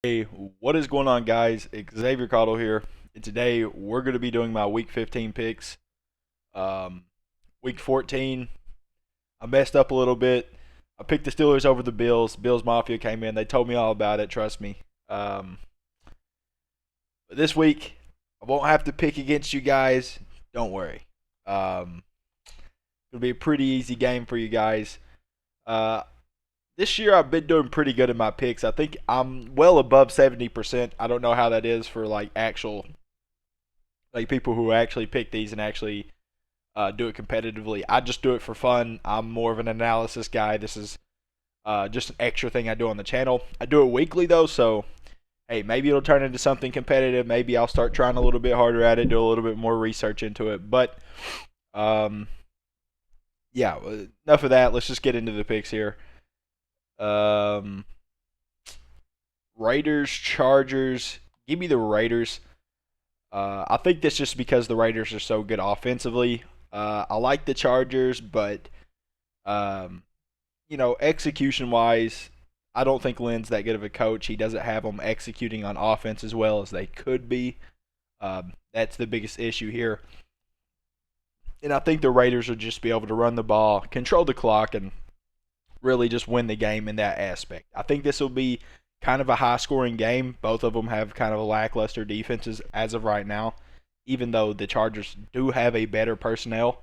Hey, what is going on, guys? Xavier Cottle here, and today we're going to be doing my Week 15 picks. Um, Week 14, I messed up a little bit. I picked the Steelers over the Bills. Bills Mafia came in. They told me all about it. Trust me. Um, but this week, I won't have to pick against you guys. Don't worry. It'll be a pretty easy game for you guys. Uh, this year I've been doing pretty good in my picks. I think I'm well above 70%. I don't know how that is for like actual like people who actually pick these and actually do it competitively. I just do it for fun. I'm more of an analysis guy. This is just an extra thing I do on the channel. I do it weekly though, so hey, maybe it'll turn into something competitive. Maybe I'll start trying a little bit harder at it, do a little bit more research into it. But um, yeah, enough of that. Let's just get into the picks here. Um, Raiders, Chargers. Give me the Raiders. I think that's just because the Raiders are so good offensively. I like the Chargers, but um, execution wise, I don't think Lynn's that good of a coach. He doesn't have them executing on offense as well as they could be. That's the biggest issue here. And I think the Raiders will just be able to run the ball, control the clock, and really just win the game in that aspect. I think this will be kind of a high scoring game. Both of them have kind of a lackluster defenses as of right now, even though the Chargers do have a better personnel.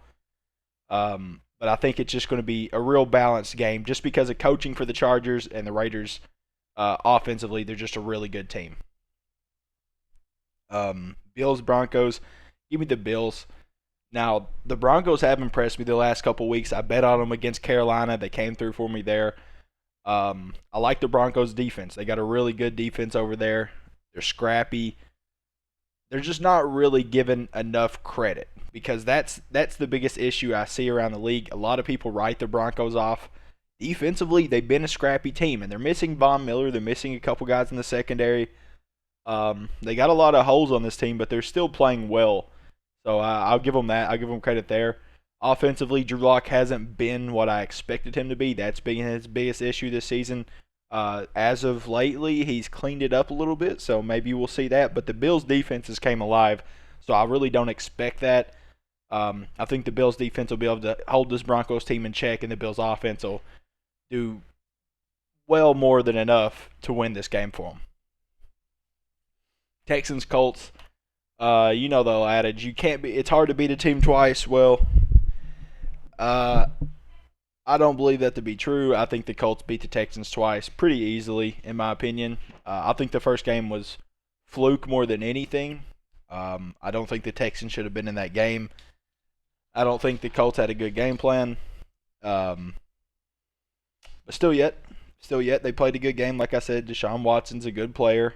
But I think it's just going to be a real balanced game just because of coaching for the Chargers and the Raiders. Offensively, they're just a really good team. Bills, Broncos. Give me the Bills. Now, the Broncos have impressed me the last couple weeks. I bet on them against Carolina. They came through for me there. I like the Broncos defense. They got a really good defense over there. They're scrappy. They're just not really given enough credit because that's the biggest issue I see around the league. A lot of people write the Broncos off. Defensively, they've been a scrappy team, and they're missing Von Miller. They're missing a couple guys in the secondary. They got a lot of holes on this team, but they're still playing well. So I'll give them that. I'll give them credit there. Offensively, Drew Lock hasn't been what I expected him to be. That's been his biggest issue this season. As of lately, he's cleaned it up a little bit, so maybe we'll see that. But the Bills' defenses came alive, so I really don't expect that. I think the Bills' defense will be able to hold this Broncos team in check, and the Bills' offense will do well more than enough to win this game for them. Texans, Colts. You know the adage, you can't be. It's hard to beat a team twice. Well, uh, I don't believe that to be true. I think the Colts beat the Texans twice pretty easily, in my opinion. I think the first game was fluke more than anything. I don't think the Texans should have been in that game. I don't think the Colts had a good game plan. Um, but still yet, they played a good game. Like I said, Deshaun Watson's a good player.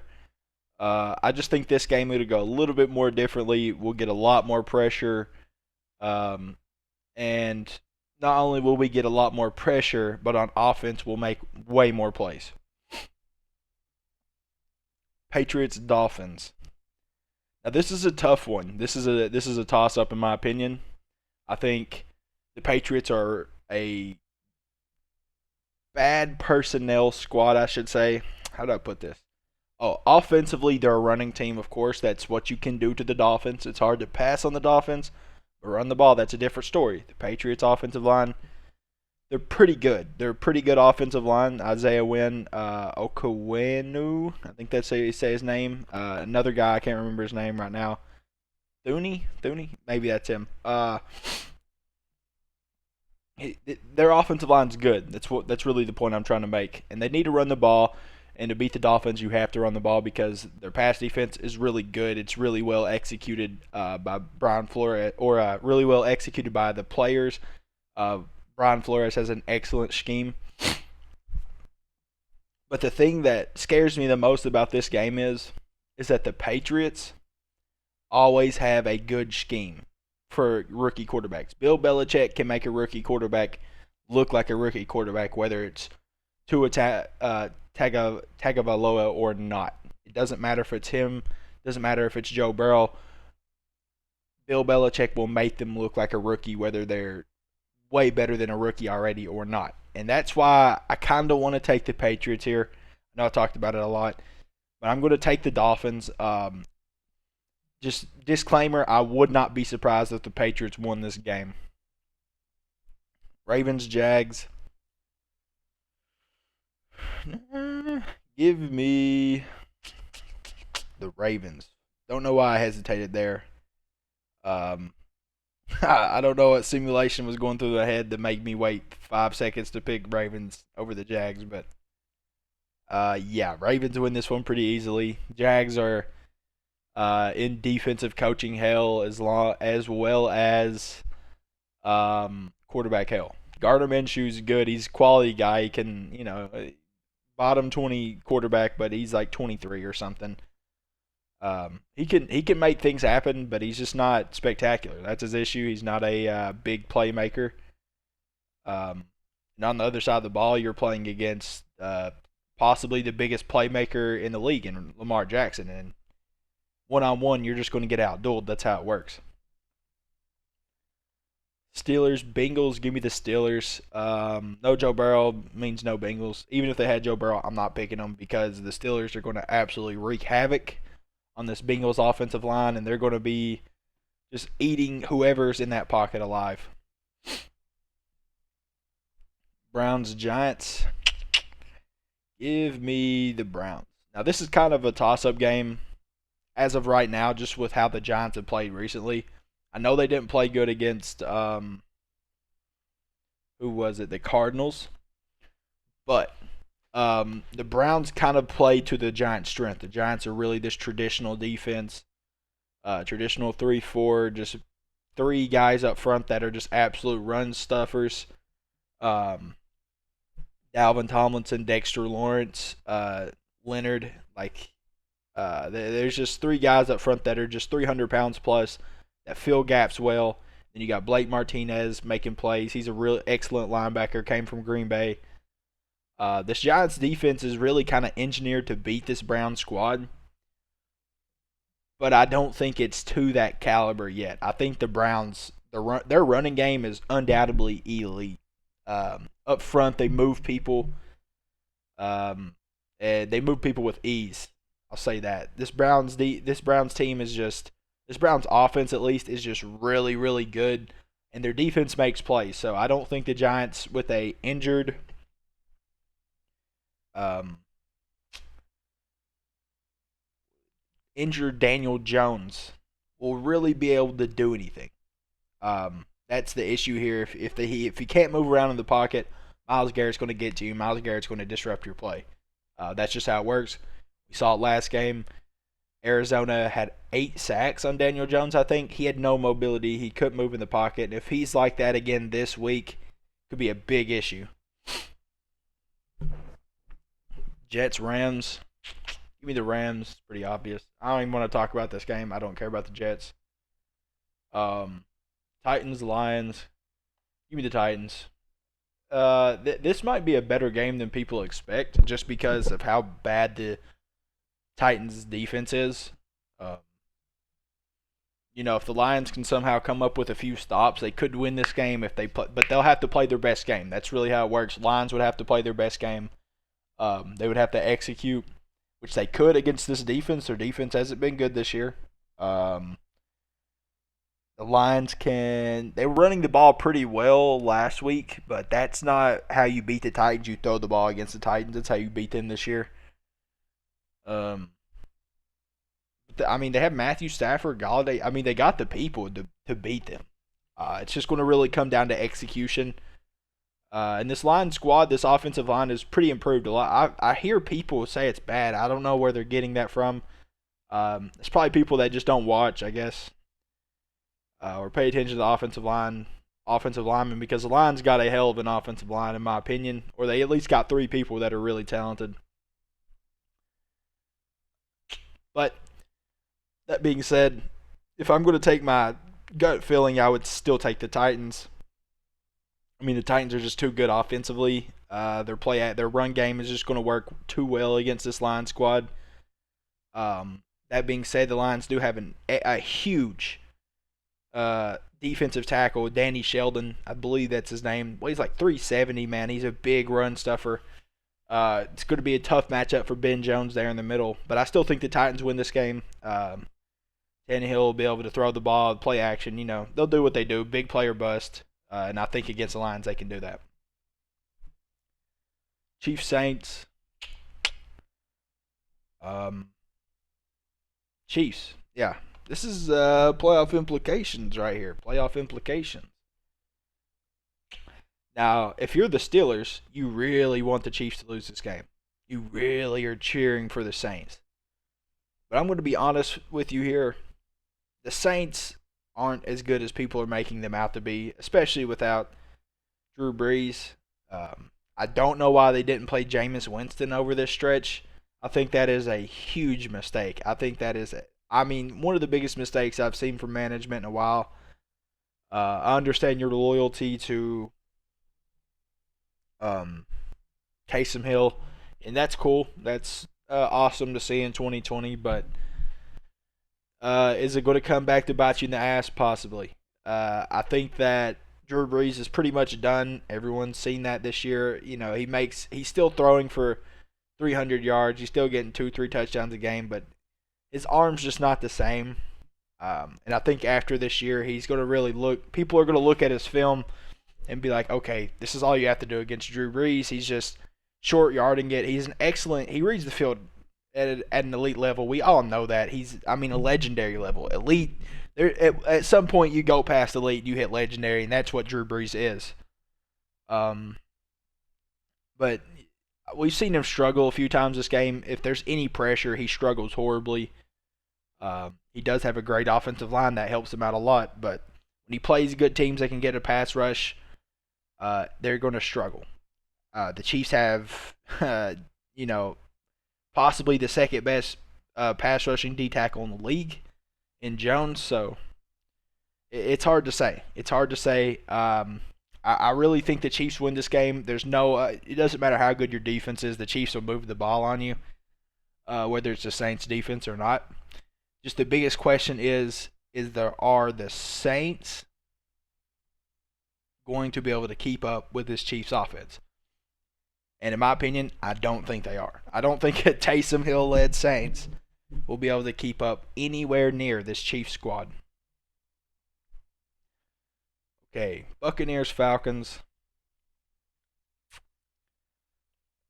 I just think this game will go a little bit more differently. We'll get a lot more pressure. Um, and not only will we get a lot more pressure, but on offense we'll make way more plays. Patriots, Dolphins. Now this is a tough one. This is a toss up in my opinion. I think the Patriots are a bad personnel squad, I should say. How do I put this? Oh, offensively, they're a running team, of course. That's what you can do to the Dolphins. It's hard to pass on the Dolphins, but run the ball, that's a different story. The Patriots' offensive line, they're pretty good. They're a pretty good offensive line. Isaiah Wynn, Okawenu, I think that's how you say his name. Another guy, I can't remember his name right now. Thuney? Maybe that's him. Their offensive line's good. That's really the point I'm trying to make. And they need to run the ball. And to beat the Dolphins, you have to run the ball because their pass defense is really good. It's really well executed by Brian Flores, or really well executed by the players. Brian Flores has an excellent scheme. But the thing that scares me the most about this game is that the Patriots always have a good scheme for rookie quarterbacks. Bill Belichick can make a rookie quarterback look like a rookie quarterback, whether it's Tua Tagovailoa or not. It doesn't matter if it's him. It doesn't matter if it's Joe Burrow. Bill Belichick will make them look like a rookie, whether they're way better than a rookie already or not. And that's why I kind of want to take the Patriots here. I know I talked about it a lot. but I'm going to take the Dolphins. Just disclaimer: I would not be surprised if the Patriots won this game. Ravens, Jags. Give me the Ravens. Don't know why I hesitated there. Um, I don't know what simulation was going through my head to make me wait 5 seconds to pick Ravens over the Jags, but yeah, Ravens win this one pretty easily. Jags are in defensive coaching hell as well as quarterback hell. Gardner Minshew's good. He's a quality guy. He can, bottom 20 quarterback, but he's like 23 or something. He can make things happen, but he's just not spectacular. That's his issue. He's not a big playmaker. And on the other side of the ball, you're playing against possibly the biggest playmaker in the league in Lamar Jackson, and one-on-one, you're just going to get outdueled. That's how it works. Steelers, Bengals, give me the Steelers. No Joe Burrow means no Bengals. Even if they had Joe Burrow, I'm not picking them because the Steelers are going to absolutely wreak havoc on this Bengals offensive line, and they're going to be just eating whoever's in that pocket alive. Browns, Giants. Give me the Browns. Now, this is kind of a toss-up game as of right now, just with how the Giants have played recently. I know they didn't play good against, who was it? The Cardinals. But the Browns kind of play to the Giants' strength. The Giants are really this traditional defense, traditional 3-4, just three guys up front that are just absolute run stuffers. Dalvin Tomlinson, Dexter Lawrence, Leonard, there's just three guys up front that are just 300 pounds plus that fill gaps well. Then you got Blake Martinez making plays. He's a real excellent linebacker, came from Green Bay. This Giants defense is really kind of engineered to beat this Browns squad, but I don't think it's to that caliber yet. I think the Browns, their running game is undoubtedly elite. Up front, they move people. And they move people with ease. I'll say that. This Browns team is just, this Browns offense at least is just really, really good, and their defense makes plays. So I don't think the Giants with a injured Daniel Jones will really be able to do anything. That's the issue here. If he can't move around in the pocket, Myles Garrett's going to get to you. Myles Garrett's going to disrupt your play. That's just how it works. We saw it last game. Arizona had 8 sacks on Daniel Jones, I think. He had no mobility. He couldn't move in the pocket. And if he's like that again this week, it could be a big issue. Jets, Rams. Give me the Rams. It's pretty obvious. I don't even want to talk about this game. I don't care about the Jets. Titans, Lions. Give me the Titans. This might be a better game than people expect just because of how bad the Titans' defense is. If the Lions can somehow come up with a few stops, they could win this game if they play, but they'll have to play their best game. That's really how it works. Lions would have to play their best game. They would have to execute, which they could against this defense. Their defense hasn't been good this year. The Lions they were running the ball pretty well last week, but that's not how you beat the Titans. You throw the ball against the Titans. That's how you beat them this year. They have Matthew Stafford, Galladay. They got the people to beat them. It's just going to really come down to execution. And this line squad, this offensive line is pretty improved a lot. I hear people say it's bad. I don't know where they're getting that from. It's probably people that just don't watch, I guess. Or pay attention to the offensive linemen, because the line's got a hell of an offensive line, in my opinion. Or they at least got 3 people that are really talented. But that being said, if I'm going to take my gut feeling, I would still take the Titans. The Titans are just too good offensively. Their run game is just going to work too well against this line squad. That being said, the Lions do have a huge defensive tackle, Danny Sheldon. I believe that's his name. Well, he's like 370, man. He's a big run stuffer. It's going to be a tough matchup for Ben Jones there in the middle, but I still think the Titans win this game. Tannehill will be able to throw the ball, play action. They'll do what they do, big play or bust, and I think against the Lions they can do that. Chiefs Saints. Chiefs. Yeah, this is playoff implications right here. Playoff implications. Now, if you're the Steelers, you really want the Chiefs to lose this game. You really are cheering for the Saints. But I'm going to be honest with you here. The Saints aren't as good as people are making them out to be, especially without Drew Brees. I don't know why they didn't play Jameis Winston over this stretch. I think that is a huge mistake. I think that is, one of the biggest mistakes I've seen from management in a while. I understand your loyalty to Taysom Hill, and that's cool. That's awesome to see in 2020, but is it going to come back to bite you in the ass? Possibly. I think that Drew Brees is pretty much done. Everyone's seen that this year. He's still throwing for 300 yards. He's still getting 2-3 touchdowns a game, but his arm's just not the same. And I think after this year, he's going to really look. People are going to look at his film and be like, okay, this is all you have to do against Drew Brees. He's just short yarding it. He's an excellent. He reads the field at an elite level. We all know that. He's a legendary level. Elite. At some point, you go past elite, you hit legendary, and that's what Drew Brees is. But we've seen him struggle a few times this game. If there's any pressure, he struggles horribly. He does have a great offensive line that helps him out a lot, but when he plays good teams that can get a pass rush, they're going to struggle. The Chiefs have, possibly the second best pass rushing D tackle in the league in Jones, so it's hard to say. I really think the Chiefs win this game. There's it doesn't matter how good your defense is. The Chiefs will move the ball on you, whether it's the Saints defense or not. Just the biggest question are the Saints going to be able to keep up with this Chiefs offense? And in my opinion, I don't think they are. I don't think a Taysom Hill-led Saints will be able to keep up anywhere near this Chiefs squad. Okay, Buccaneers, Falcons.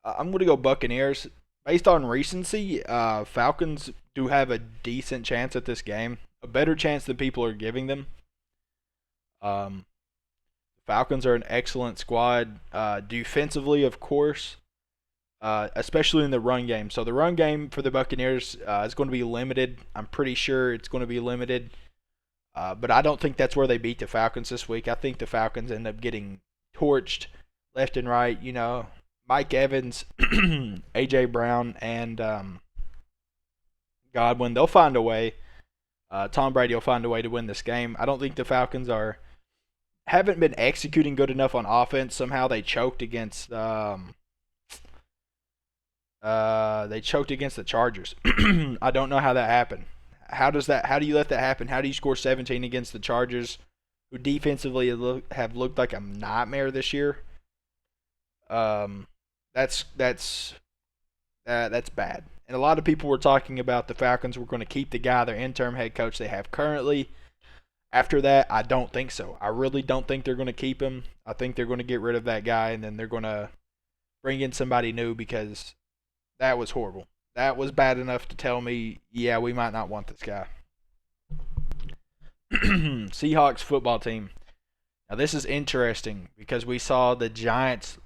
I'm going to go Buccaneers. Based on recency, Falcons do have a decent chance at this game. A better chance than people are giving them. Falcons are an excellent squad. Defensively, of course, especially in the run game. So the run game for the Buccaneers is going to be limited. I'm pretty sure it's going to be limited. But I don't think that's where they beat the Falcons this week. I think the Falcons end up getting torched left and right. Mike Evans, A.J. Brown, and Godwin, they'll find a way. Tom Brady will find a way to win this game. I don't think the Falcons haven't been executing good enough on offense. Somehow they choked against the Chargers. I don't know how that happened. How do you let that happen? How do you score 17 against the Chargers, who defensively have looked like a nightmare this year? That's bad. And a lot of people were talking about the Falcons were going to keep the guy, their interim head coach they have currently. After that, I don't think so. I really don't think they're going to keep him. I think they're going to get rid of that guy, and then they're going to bring in somebody new, because that was horrible. That was bad enough to tell me, yeah, we might not want this guy. Seahawks football team. Now, this is interesting because we saw the Giants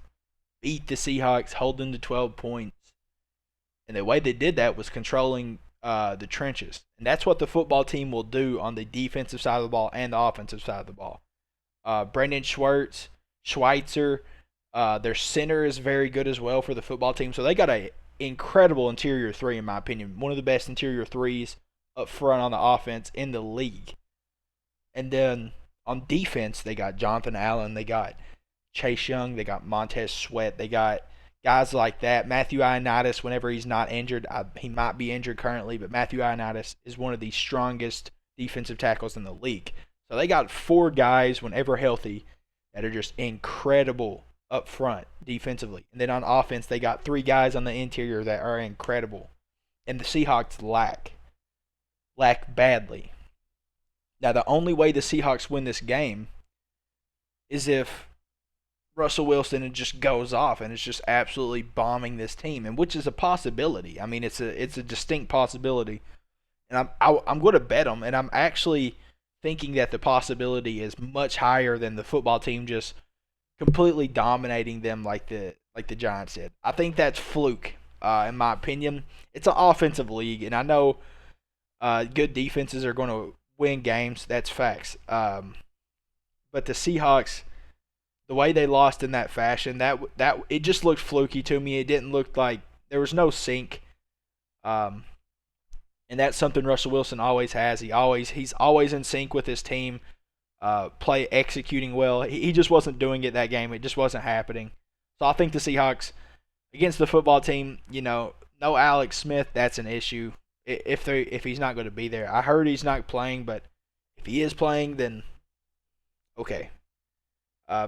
beat the Seahawks, hold them to 12 points. And the way they did that was controlling the trenches. And that's what the football team will do on the defensive side of the ball and the offensive side of the ball. Brendan Schweitzer, their center is very good as well for the football team. So they got a incredible interior three, in my opinion. One of the best interior threes up front on the offense in the league. And then on defense, they got Jonathan Allen, they got Chase Young, they got Montez Sweat, they got guys like that. Matthew Ioannidis, whenever he's not injured, he might be injured currently, but Matthew Ioannidis is one of the strongest defensive tackles in the league. So they got four guys, whenever healthy, that are just incredible up front defensively. And then on offense, they got three guys on the interior that are incredible. And the Seahawks lack badly. Now, the only way the Seahawks win this game is if Russell Wilson just goes off and is just absolutely bombing this team, and which is a possibility. I mean, it's a distinct possibility, and I'm going to bet them, and I'm actually thinking that the possibility is much higher than the football team just completely dominating them like the Giants did. I think that's fluke, in my opinion. It's an offensive league, and I know good defenses are going to win games. That's facts. But the Seahawks, the way they lost in that fashion, that it just looked fluky to me. It didn't look like there was no sync. And that's something Russell Wilson always has. He's always in sync with his team, executing well. He just wasn't doing it that game. It just wasn't happening. So I think the Seahawks against the football team, no Alex Smith, that's an issue. If he's not going to be there, I heard he's not playing, but if he is playing, then okay,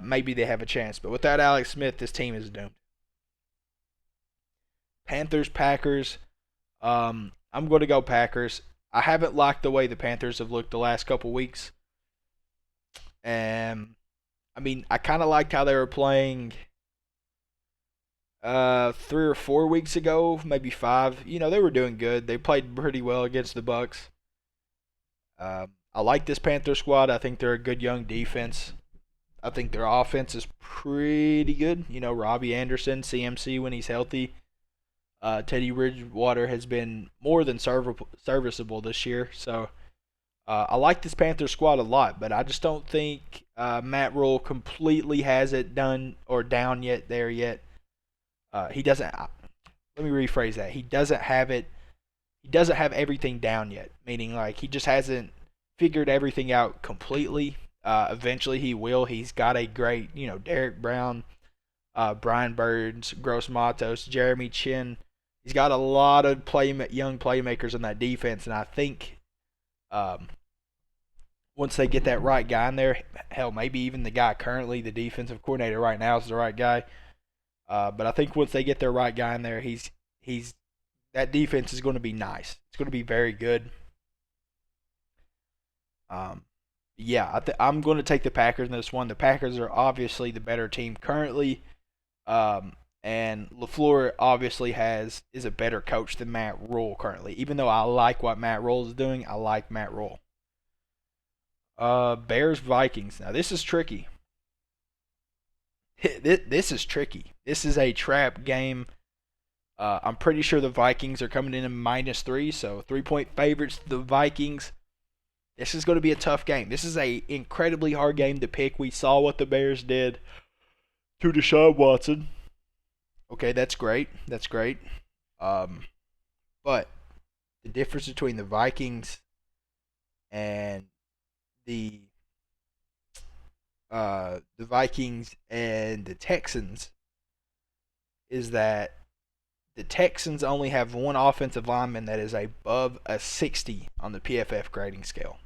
maybe they have a chance. But without Alex Smith, this team is doomed. Panthers, Packers. I'm going to go Packers. I haven't liked the way the Panthers have looked the last couple weeks. And I mean, I kind of liked how they were playing 3 or 4 weeks ago, maybe 5. They were doing good. They played pretty well against the Bucs. I like this Panther squad. I think they're a good young defense. I think their offense is pretty good. Robbie Anderson, CMC when he's healthy. Teddy Bridgewater has been more than serviceable this year. So I like this Panther squad a lot, but I just don't think Matt Rule completely has it done or down yet. He doesn't. Let me rephrase that. He doesn't have it. He doesn't have everything down yet. Meaning, like, he just hasn't figured everything out completely. Eventually, he will. He's got a great, Derek Brown, Brian Burns, Gross Matos, Jeremy Chin. He's got a lot of young playmakers on that defense, and I think once they get that right guy in there, hell, maybe even the guy currently, the defensive coordinator right now, is the right guy. But I think once they get their right guy in there, he's that defense is going to be nice. It's going to be very good. Yeah, I'm going to take the Packers in this one. The Packers are obviously the better team currently, and LaFleur obviously is a better coach than Matt Rule currently. Even though I like what Matt Rule is doing, I like Matt Rule. Bears Vikings. Now this is tricky. This is tricky. This is a trap game. I'm pretty sure the Vikings are coming in at -3, so 3-point favorites to the Vikings. This is going to be a tough game. This is a incredibly hard game to pick. We saw what the Bears did to Deshaun Watson. Okay, that's great. That's great. But the difference between the Vikings and the Vikings and the Texans is that the Texans only have one offensive lineman that is above a 60 on the PFF grading scale.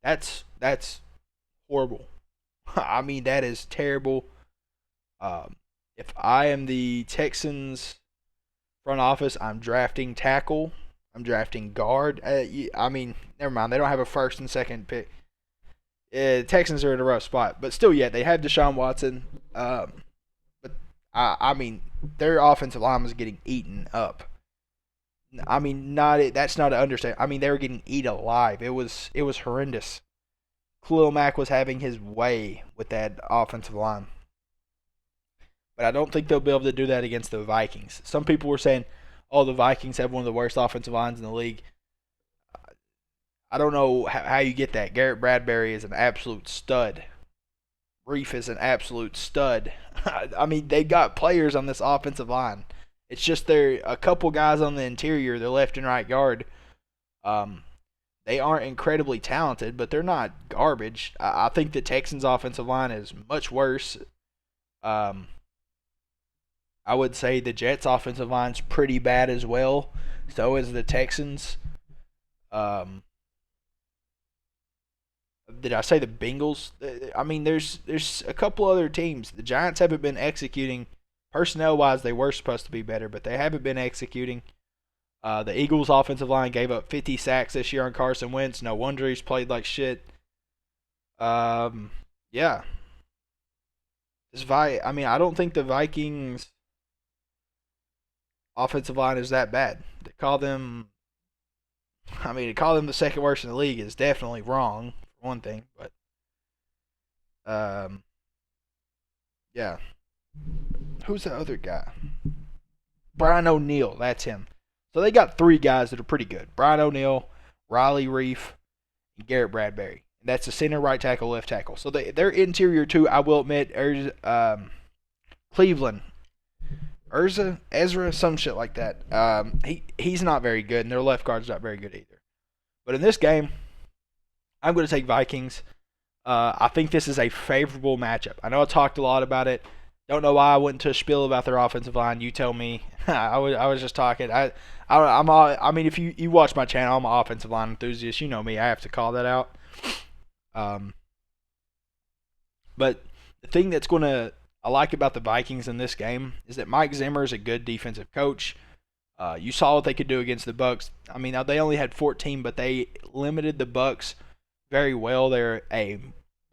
That's horrible. I mean, that is terrible. If I am the Texans front office, I'm drafting tackle. I'm drafting guard. I mean, never mind. They don't have a first and second pick. Texans are in a rough spot, but still, they have Deshaun Watson. But I mean, their offensive line was getting eaten up. I mean, that's not an understatement. I mean, they were getting eaten alive. It was horrendous. Khalil Mack was having his way with that offensive line. But I don't think they'll be able to do that against the Vikings. Some people were saying, "Oh, the Vikings have one of the worst offensive lines in the league." I don't know how you get that. Garrett Bradbury is an absolute stud. Reef is an absolute stud. I mean, they got players on this offensive line. It's just they're a couple guys on the interior, the left and right guard. They aren't incredibly talented, but they're not garbage. I think the Texans' offensive line is much worse. I would say the Jets' offensive line's pretty bad as well. So is the Texans. Did I say the Bengals? I mean, there's a couple other teams. The Giants haven't been executing personnel wise. They were supposed to be better, but they haven't been executing. The Eagles' offensive line gave up 50 sacks this year on Carson Wentz. No wonder he's played like shit. Yeah. I mean, I don't think the Vikings' offensive line is that bad. To call them the second worst in the league is definitely wrong for one thing. But um, yeah. Who's the other guy? Brian O'Neill. That's him. So they got three guys that are pretty good: Brian O'Neill, Riley Reef, and Garrett Bradbury. That's the center, right tackle, left tackle. So their interior too, I will admit, Cleveland, Ezra, some shit like that. He's not very good, and their left guard's not very good either. But in this game, I'm going to take Vikings. I think this is a favorable matchup. I know I talked a lot about it. Don't know why I went into a spiel about their offensive line. You tell me. I was just talking. I mean, if you watch my channel, I'm an offensive line enthusiast. You know me. I have to call that out. But the thing I like about the Vikings in this game is that Mike Zimmer is a good defensive coach. You saw what they could do against the Bucks. I mean, they only had 14, but they limited the Bucks very well. They're a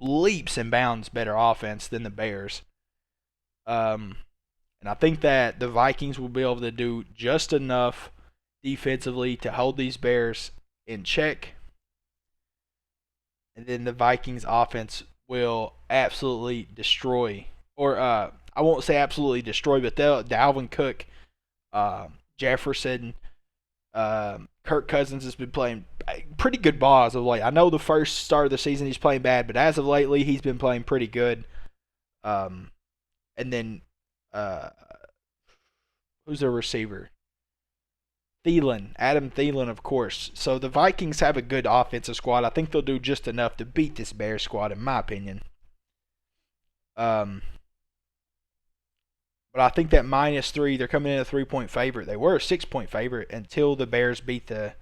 leaps and bounds better offense than the Bears. And I think that the Vikings will be able to do just enough defensively to hold these Bears in check. And then the Vikings offense will absolutely destroy, or I won't say absolutely destroy, but Dalvin Cook, Jefferson, Kirk Cousins has been playing pretty good ball as of late. I know the first start of the season he's playing bad, but as of lately he's been playing pretty good. And then who's their receiver? Adam Thielen, of course. So the Vikings have a good offensive squad. I think they'll do just enough to beat this Bears squad, in my opinion. But I think that -3, they're coming in a 3-point favorite. They were a 6-point favorite until the Bears beat the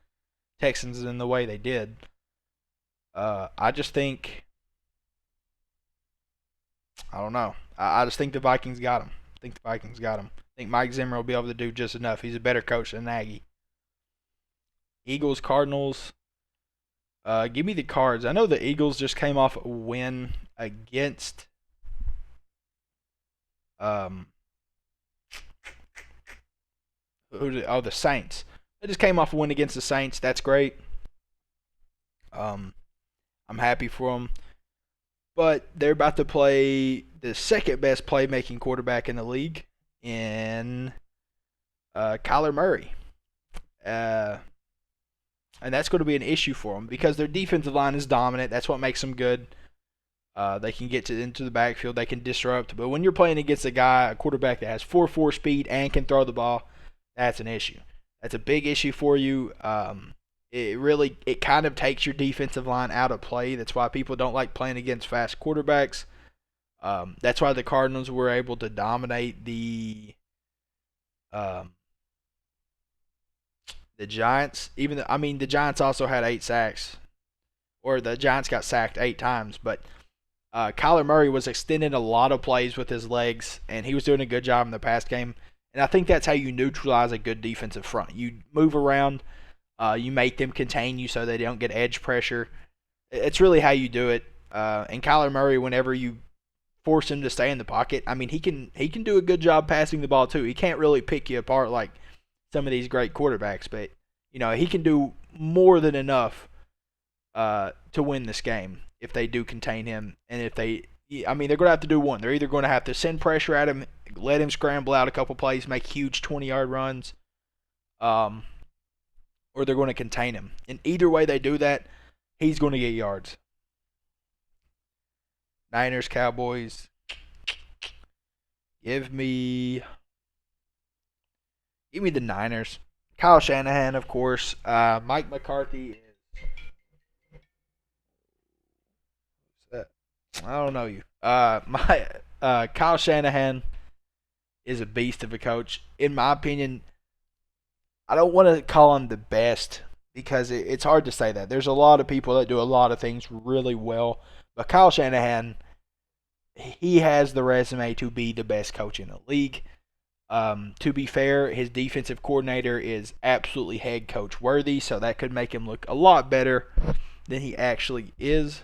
Texans in the way they did. I just think, I don't know. I just think the Vikings got them. I think Mike Zimmer will be able to do just enough. He's a better coach than Nagy. Eagles, Cardinals. Give me the Cards. I know the Eagles just came off a win against the Saints. They just came off a win against the Saints. That's great. I'm happy for them. But they're about to play the second best playmaking quarterback in the league in Kyler Murray. And that's going to be an issue for them because their defensive line is dominant. That's what makes them good. They can get into the backfield. They can disrupt. But when you're playing against a quarterback that has 4.4 speed and can throw the ball, that's an issue. That's a big issue for you. It kind of takes your defensive line out of play. That's why people don't like playing against fast quarterbacks. That's why the Cardinals were able to dominate the Giants. The Giants also had 8 sacks, or the Giants got sacked 8 times. But Kyler Murray was extending a lot of plays with his legs, and he was doing a good job in the pass game. And I think that's how you neutralize a good defensive front. You move around. You make them contain you so they don't get edge pressure. It's really how you do it. And Kyler Murray, whenever you force him to stay in the pocket, I mean, he can do a good job passing the ball too. He can't really pick you apart like some of these great quarterbacks, but he can do more than enough to win this game if they do contain him. And if they're going to have to do one. They're either going to have to send pressure at him, let him scramble out a couple plays, make huge 20-yard runs, or they're going to contain him. And either way they do that, he's going to get yards. Niners, Cowboys. Give me the Niners. Kyle Shanahan, of course. Mike McCarthy is. I don't know you. Kyle Shanahan is a beast of a coach. In my opinion, I don't want to call him the best, because it's hard to say that. There's a lot of people that do a lot of things really well, but Kyle Shanahan, he has the resume to be the best coach in the league. To be fair, his defensive coordinator is absolutely head coach worthy, so that could make him look a lot better than he actually is.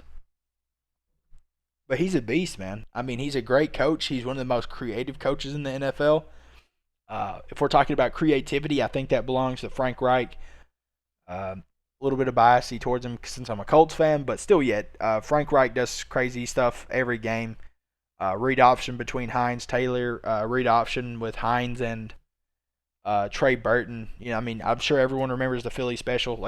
But he's a beast, man. I mean, he's a great coach. He's one of the most creative coaches in the NFL. If we're talking about creativity, I think that belongs to Frank Reich. A little bit of bias towards him since I'm a Colts fan, but still yet, Frank Reich does crazy stuff every game. Read option between Hines Taylor, read option with Hines and Trey Burton. You know, I mean, I'm sure everyone remembers the Philly special.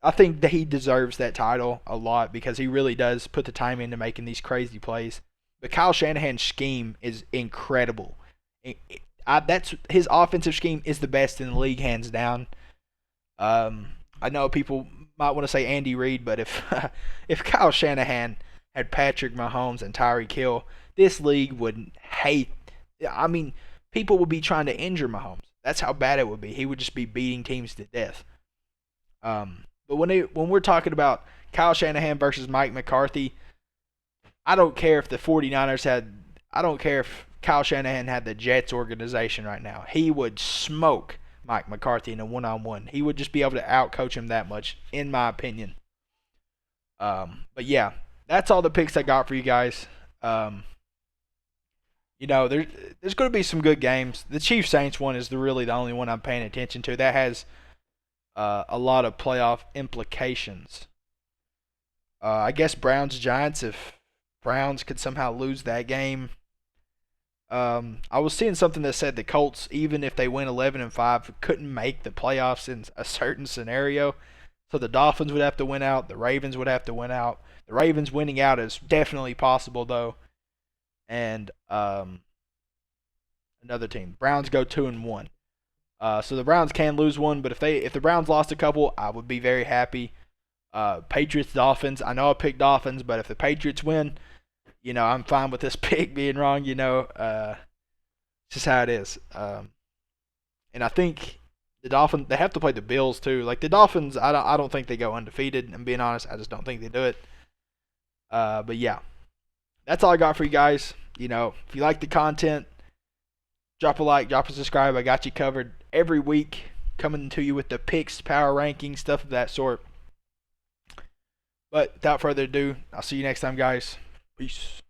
I think that he deserves that title a lot because he really does put the time into making these crazy plays. But Kyle Shanahan's scheme is incredible. That's his offensive scheme is the best in the league, hands down. I know people might want to say Andy Reid, but if Kyle Shanahan had Patrick Mahomes and Tyreek Hill, this league would hate. I mean, people would be trying to injure Mahomes. That's how bad it would be. He would just be beating teams to death. But when we're talking about Kyle Shanahan versus Mike McCarthy, I don't care if the 49ers had. I don't care if Kyle Shanahan had the Jets organization right now. He would smoke Mike McCarthy in a one-on-one. He would just be able to outcoach him that much, in my opinion. But yeah, that's all the picks I got for you guys. You know, there's going to be some good games. The Chiefs Saints one is really the only one I'm paying attention to. That has a lot of playoff implications. I guess Browns Giants, if Browns could somehow lose that game. I was seeing something that said the Colts, even if they win 11-5, couldn't make the playoffs in a certain scenario. So the Dolphins would have to win out. The Ravens would have to win out. The Ravens winning out is definitely possible, though. And another team, Browns go 2-1. So the Browns can lose one, but if the Browns lost a couple, I would be very happy. Patriots Dolphins. I know I picked Dolphins, but if the Patriots win, you know, I'm fine with this pick being wrong. You know, it's just how it is. And I think the Dolphins, they have to play the Bills too. Like the Dolphins, I don't think they go undefeated. I'm being honest, I just don't think they do it. But yeah, that's all I got for you guys. You know, if you like the content, drop a like, drop a subscribe. I got you covered every week, coming to you with the picks, power rankings, stuff of that sort. But without further ado, I'll see you next time, guys. Peace.